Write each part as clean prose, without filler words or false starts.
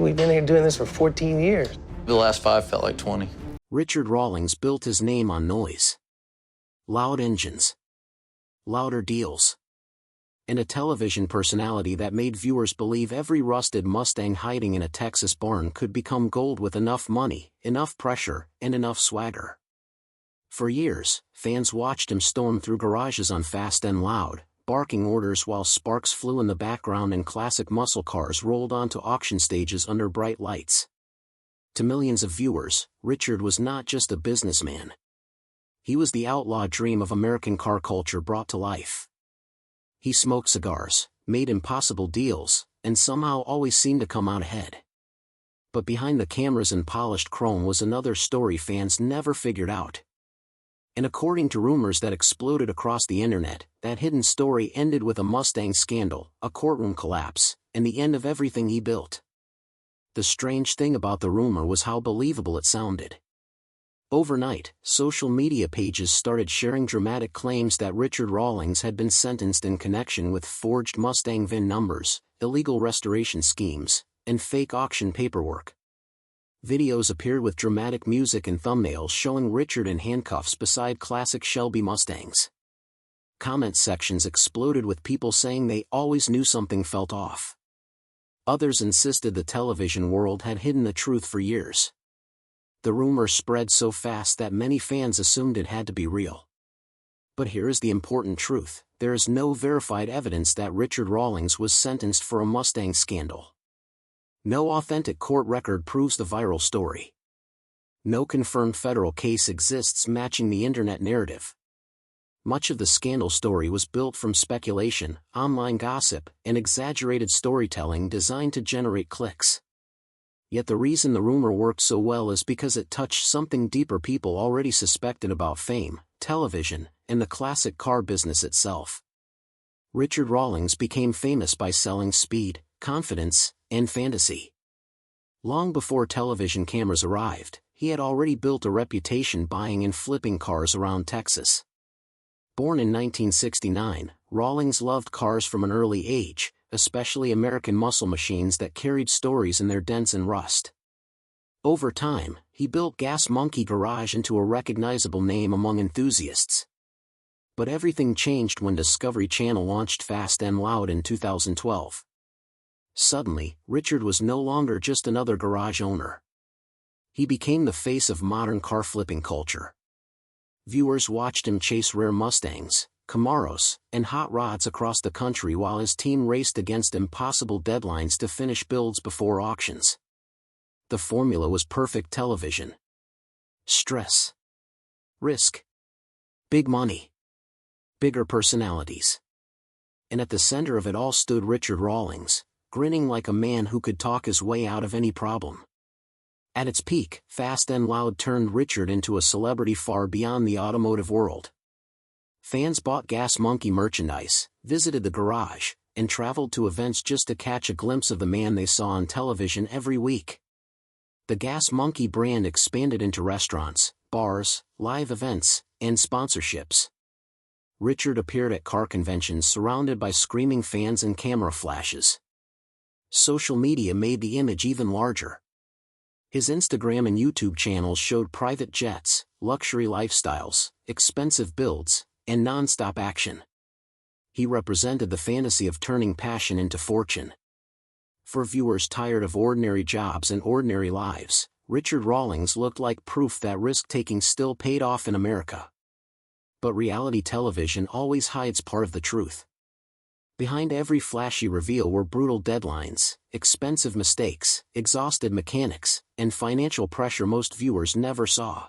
We've been here doing this for 14 years. The last 5 felt like 20. Richard Rawlings built his name on noise. Loud engines. Louder deals. And a television personality that made viewers believe every rusted Mustang hiding in a Texas barn could become gold with enough money, enough pressure, and enough swagger. For years, fans watched him storm through garages on Fast and Loud, barking orders while sparks flew in the background and classic muscle cars rolled onto auction stages under bright lights. To millions of viewers, Richard was not just a businessman. He was the outlaw dream of American car culture brought to life. He smoked cigars, made impossible deals, and somehow always seemed to come out ahead. But behind the cameras and polished chrome was another story fans never figured out. And according to rumors that exploded across the internet, that hidden story ended with a Mustang scandal, a courtroom collapse, and the end of everything he built. The strange thing about the rumor was how believable it sounded. Overnight, social media pages started sharing dramatic claims that Richard Rawlings had been sentenced in connection with forged Mustang VIN numbers, illegal restoration schemes, and fake auction paperwork. Videos appeared with dramatic music and thumbnails showing Richard in handcuffs beside classic Shelby Mustangs. Comment sections exploded with people saying they always knew something felt off. Others insisted the television world had hidden the truth for years. The rumor spread so fast that many fans assumed it had to be real. But here is the important truth: there is no verified evidence that Richard Rawlings was sentenced for a Mustang scandal. No authentic court record proves the viral story. No confirmed federal case exists matching the internet narrative. Much of the scandal story was built from speculation, online gossip, and exaggerated storytelling designed to generate clicks. Yet the reason the rumor worked so well is because it touched something deeper people already suspected about fame, television, and the classic car business itself. Richard Rawlings became famous by selling speed, confidence, and fantasy. Long before television cameras arrived, he had already built a reputation buying and flipping cars around Texas. Born in 1969, Rawlings loved cars from an early age, especially American muscle machines that carried stories in their dents and rust. Over time, he built Gas Monkey Garage into a recognizable name among enthusiasts. But everything changed when Discovery Channel launched Fast and Loud in 2012. Suddenly, Richard was no longer just another garage owner. He became the face of modern car flipping culture. Viewers watched him chase rare Mustangs, Camaros, and hot rods across the country while his team raced against impossible deadlines to finish builds before auctions. The formula was perfect television. Stress. Risk. Big money. Bigger personalities. And at the center of it all stood Richard Rawlings, grinning like a man who could talk his way out of any problem. At its peak, Fast and Loud turned Richard into a celebrity far beyond the automotive world. Fans bought Gas Monkey merchandise, visited the garage, and traveled to events just to catch a glimpse of the man they saw on television every week. The Gas Monkey brand expanded into restaurants, bars, live events, and sponsorships. Richard appeared at car conventions surrounded by screaming fans and camera flashes. Social media made the image even larger. His Instagram and YouTube channels showed private jets, luxury lifestyles, expensive builds, and non-stop action. He represented the fantasy of turning passion into fortune. For viewers tired of ordinary jobs and ordinary lives, Richard Rawlings looked like proof that risk-taking still paid off in America. But reality television always hides part of the truth. Behind every flashy reveal were brutal deadlines, expensive mistakes, exhausted mechanics, and financial pressure most viewers never saw.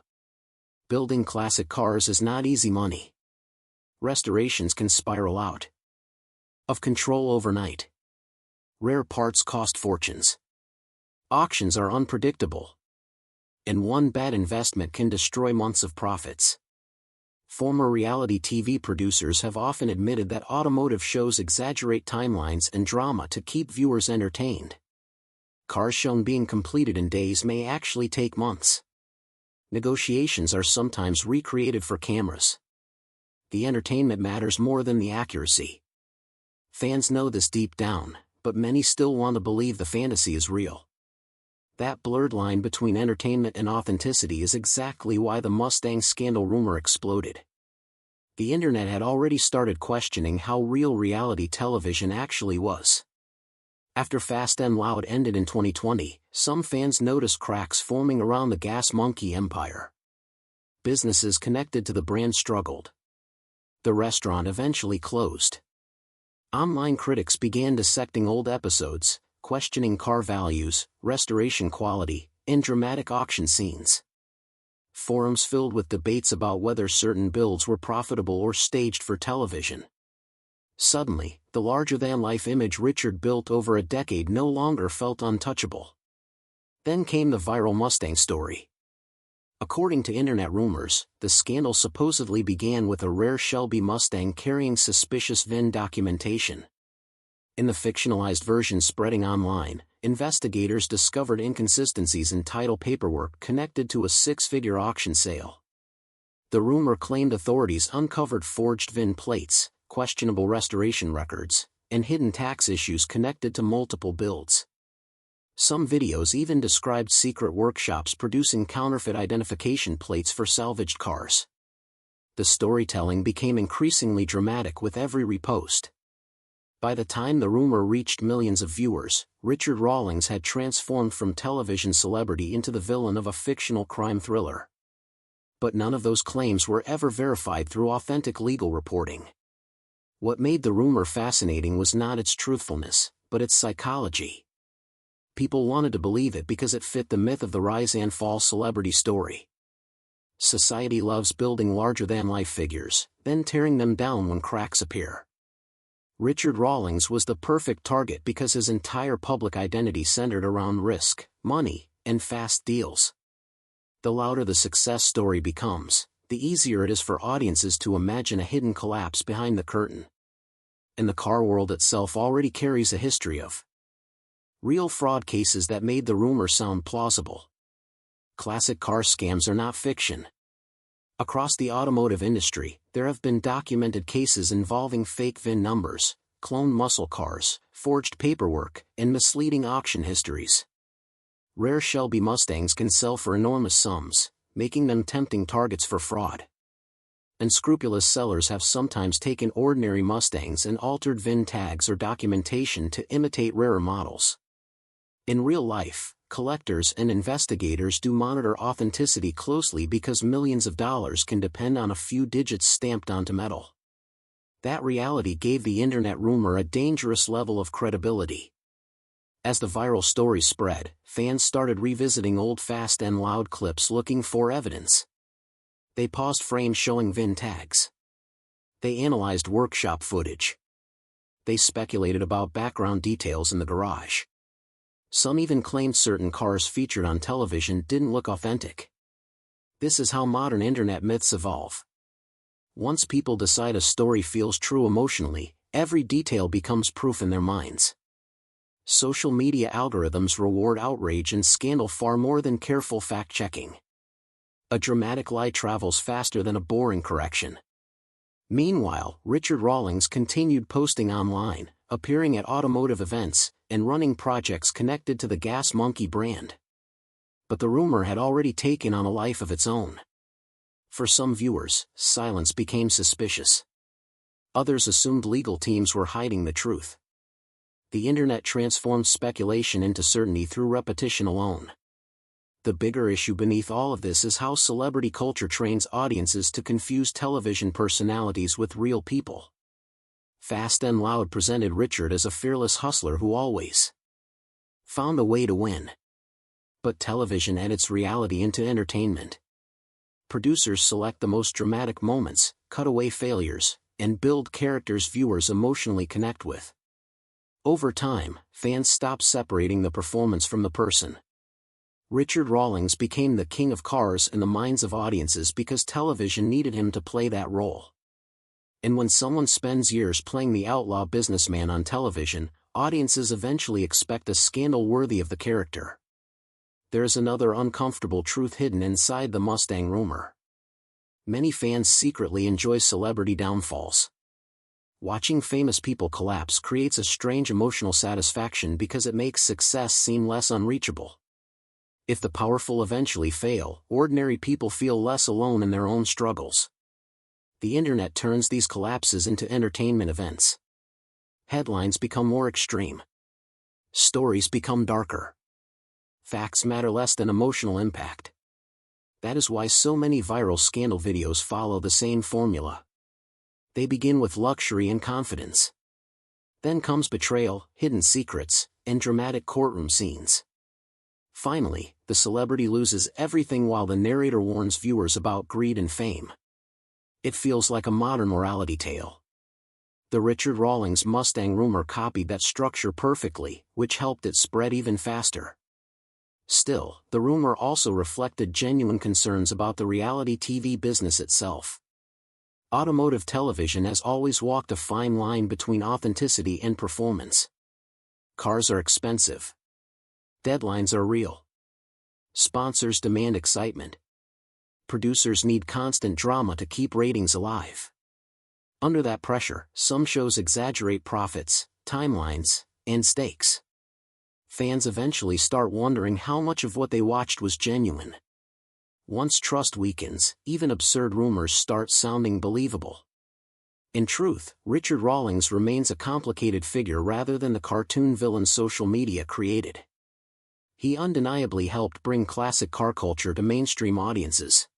Building classic cars is not easy money. Restorations can spiral out of control overnight. Rare parts cost fortunes. Auctions are unpredictable. And one bad investment can destroy months of profits. Former reality TV producers have often admitted that automotive shows exaggerate timelines and drama to keep viewers entertained. Cars shown being completed in days may actually take months. Negotiations are sometimes recreated for cameras. The entertainment matters more than the accuracy. Fans know this deep down, but many still want to believe the fantasy is real. That blurred line between entertainment and authenticity is exactly why the Mustang scandal rumor exploded. The internet had already started questioning how real reality television actually was. After Fast and Loud ended in 2020, some fans noticed cracks forming around the Gas Monkey empire. Businesses connected to the brand struggled. The restaurant eventually closed. Online critics began dissecting old episodes, questioning car values, restoration quality, and dramatic auction scenes. Forums filled with debates about whether certain builds were profitable or staged for television. Suddenly, the larger-than-life image Richard built over a decade no longer felt untouchable. Then came the viral Mustang story. According to internet rumors, the scandal supposedly began with a rare Shelby Mustang carrying suspicious VIN documentation. In the fictionalized version spreading online, investigators discovered inconsistencies in title paperwork connected to a six-figure auction sale. The rumor claimed authorities uncovered forged VIN plates, questionable restoration records, and hidden tax issues connected to multiple builds. Some videos even described secret workshops producing counterfeit identification plates for salvaged cars. The storytelling became increasingly dramatic with every repost. By the time the rumor reached millions of viewers, Richard Rawlings had transformed from television celebrity into the villain of a fictional crime thriller. But none of those claims were ever verified through authentic legal reporting. What made the rumor fascinating was not its truthfulness, but its psychology. People wanted to believe it because it fit the myth of the rise and fall celebrity story. Society loves building larger-than-life figures, then tearing them down when cracks appear. Richard Rawlings was the perfect target because his entire public identity centered around risk, money, and fast deals. The louder the success story becomes, the easier it is for audiences to imagine a hidden collapse behind the curtain. And the car world itself already carries a history of real fraud cases that made the rumor sound plausible. Classic car scams are not fiction. Across the automotive industry, there have been documented cases involving fake VIN numbers, cloned muscle cars, forged paperwork, and misleading auction histories. Rare Shelby Mustangs can sell for enormous sums, making them tempting targets for fraud. Unscrupulous sellers have sometimes taken ordinary Mustangs and altered VIN tags or documentation to imitate rarer models. In real life, collectors and investigators do monitor authenticity closely because millions of dollars can depend on a few digits stamped onto metal. That reality gave the internet rumor a dangerous level of credibility. As the viral story spread, fans started revisiting old Fast and Loud clips looking for evidence. They paused frames showing VIN tags. They analyzed workshop footage. They speculated about background details in the garage. Some even claimed certain cars featured on television didn't look authentic. This is how modern internet myths evolve. Once people decide a story feels true emotionally, every detail becomes proof in their minds. Social media algorithms reward outrage and scandal far more than careful fact-checking. A dramatic lie travels faster than a boring correction. Meanwhile, Richard Rawlings continued posting online, appearing at automotive events, and running projects connected to the Gas Monkey brand. But the rumor had already taken on a life of its own. For some viewers, silence became suspicious. Others assumed legal teams were hiding the truth. The internet transformed speculation into certainty through repetition alone. The bigger issue beneath all of this is how celebrity culture trains audiences to confuse television personalities with real people. Fast and Loud presented Richard as a fearless hustler who always found a way to win. But television edits reality into entertainment. Producers select the most dramatic moments, cut away failures, and build characters viewers emotionally connect with. Over time, fans stopped separating the performance from the person. Richard Rawlings became the king of cars in the minds of audiences because television needed him to play that role. And when someone spends years playing the outlaw businessman on television, audiences eventually expect a scandal worthy of the character. There's another uncomfortable truth hidden inside the Mustang rumor. Many fans secretly enjoy celebrity downfalls. Watching famous people collapse creates a strange emotional satisfaction because it makes success seem less unreachable. If the powerful eventually fail, ordinary people feel less alone in their own struggles. The internet turns these collapses into entertainment events. Headlines become more extreme. Stories become darker. Facts matter less than emotional impact. That is why so many viral scandal videos follow the same formula. They begin with luxury and confidence. Then comes betrayal, hidden secrets, and dramatic courtroom scenes. Finally, the celebrity loses everything while the narrator warns viewers about greed and fame. It feels like a modern morality tale. The Richard Rawlings Mustang rumor copied that structure perfectly, which helped it spread even faster. Still, the rumor also reflected genuine concerns about the reality TV business itself. Automotive television has always walked a fine line between authenticity and performance. Cars are expensive. Deadlines are real. Sponsors demand excitement. Producers need constant drama to keep ratings alive. Under that pressure, some shows exaggerate profits, timelines, and stakes. Fans eventually start wondering how much of what they watched was genuine. Once trust weakens, even absurd rumors start sounding believable. In truth, Richard Rawlings remains a complicated figure rather than the cartoon villain social media created. He undeniably helped bring classic car culture to mainstream audiences.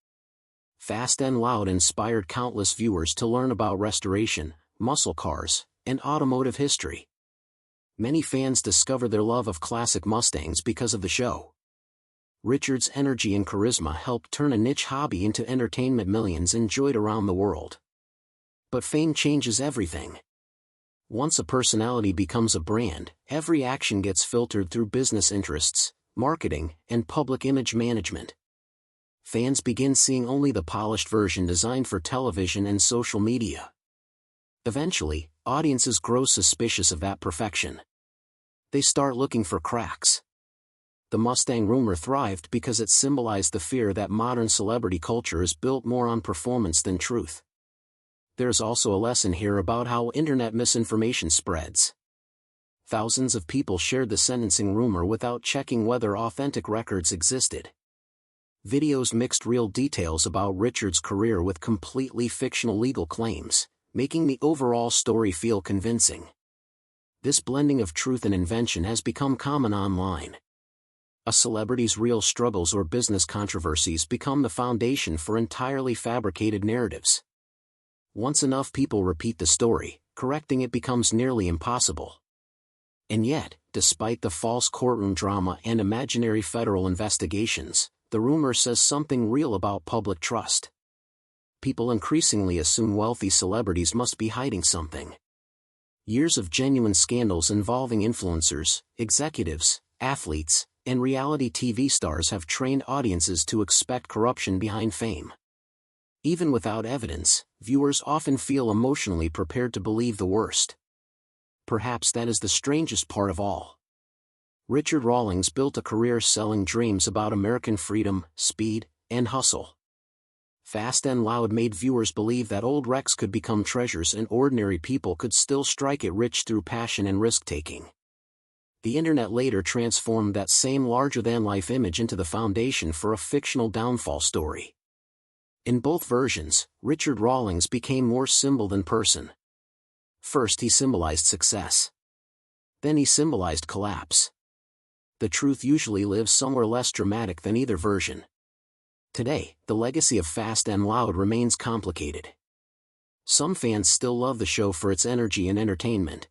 Fast and Loud inspired countless viewers to learn about restoration, muscle cars, and automotive history. Many fans discovered their love of classic Mustangs because of the show. Richard's energy and charisma helped turn a niche hobby into entertainment millions enjoyed around the world. But fame changes everything. Once a personality becomes a brand, every action gets filtered through business interests, marketing, and public image management. Fans begin seeing only the polished version designed for television and social media. Eventually, audiences grow suspicious of that perfection. They start looking for cracks. The Mustang rumor thrived because it symbolized the fear that modern celebrity culture is built more on performance than truth. There's also a lesson here about how internet misinformation spreads. Thousands of people shared the sentencing rumor without checking whether authentic records existed. Videos mixed real details about Richard's career with completely fictional legal claims, making the overall story feel convincing. This blending of truth and invention has become common online. A celebrity's real struggles or business controversies become the foundation for entirely fabricated narratives. Once enough people repeat the story, correcting it becomes nearly impossible. And yet, despite the false courtroom drama and imaginary federal investigations, the rumor says something real about public trust. People increasingly assume wealthy celebrities must be hiding something. Years of genuine scandals involving influencers, executives, athletes, and reality TV stars have trained audiences to expect corruption behind fame. Even without evidence, viewers often feel emotionally prepared to believe the worst. Perhaps that is the strangest part of all. Richard Rawlings built a career selling dreams about American freedom, speed, and hustle. Fast and Loud made viewers believe that old wrecks could become treasures and ordinary people could still strike it rich through passion and risk-taking. The internet later transformed that same larger-than-life image into the foundation for a fictional downfall story. In both versions, Richard Rawlings became more symbol than person. First he symbolized success. Then he symbolized collapse. The truth usually lives somewhere less dramatic than either version. Today, the legacy of Fast and Loud remains complicated. Some fans still love the show for its energy and entertainment.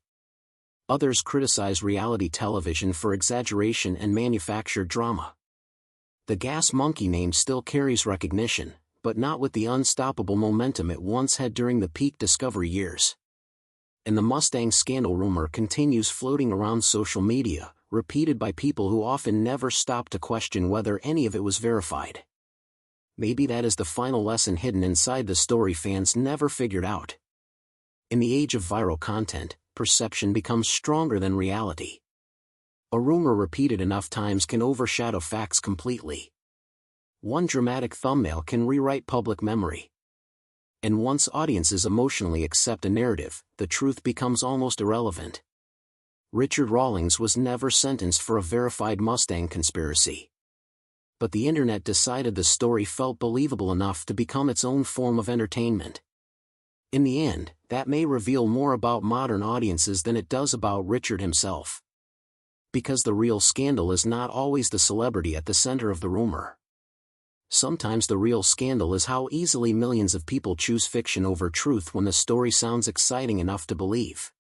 Others criticize reality television for exaggeration and manufactured drama. The Gas Monkey name still carries recognition, but not with the unstoppable momentum it once had during the peak Discovery years. And the Mustang scandal rumor continues floating around social media, repeated by people who often never stop to question whether any of it was verified. Maybe that is the final lesson hidden inside the story fans never figured out. In the age of viral content, perception becomes stronger than reality. A rumor repeated enough times can overshadow facts completely. One dramatic thumbnail can rewrite public memory. And once audiences emotionally accept a narrative, the truth becomes almost irrelevant. Richard Rawlings was never sentenced for a verified Mustang conspiracy. but the internet decided the story felt believable enough to become its own form of entertainment. In the end, that may reveal more about modern audiences than it does about Richard himself. Because the real scandal is not always the celebrity at the center of the rumor. Sometimes the real scandal is how easily millions of people choose fiction over truth when the story sounds exciting enough to believe.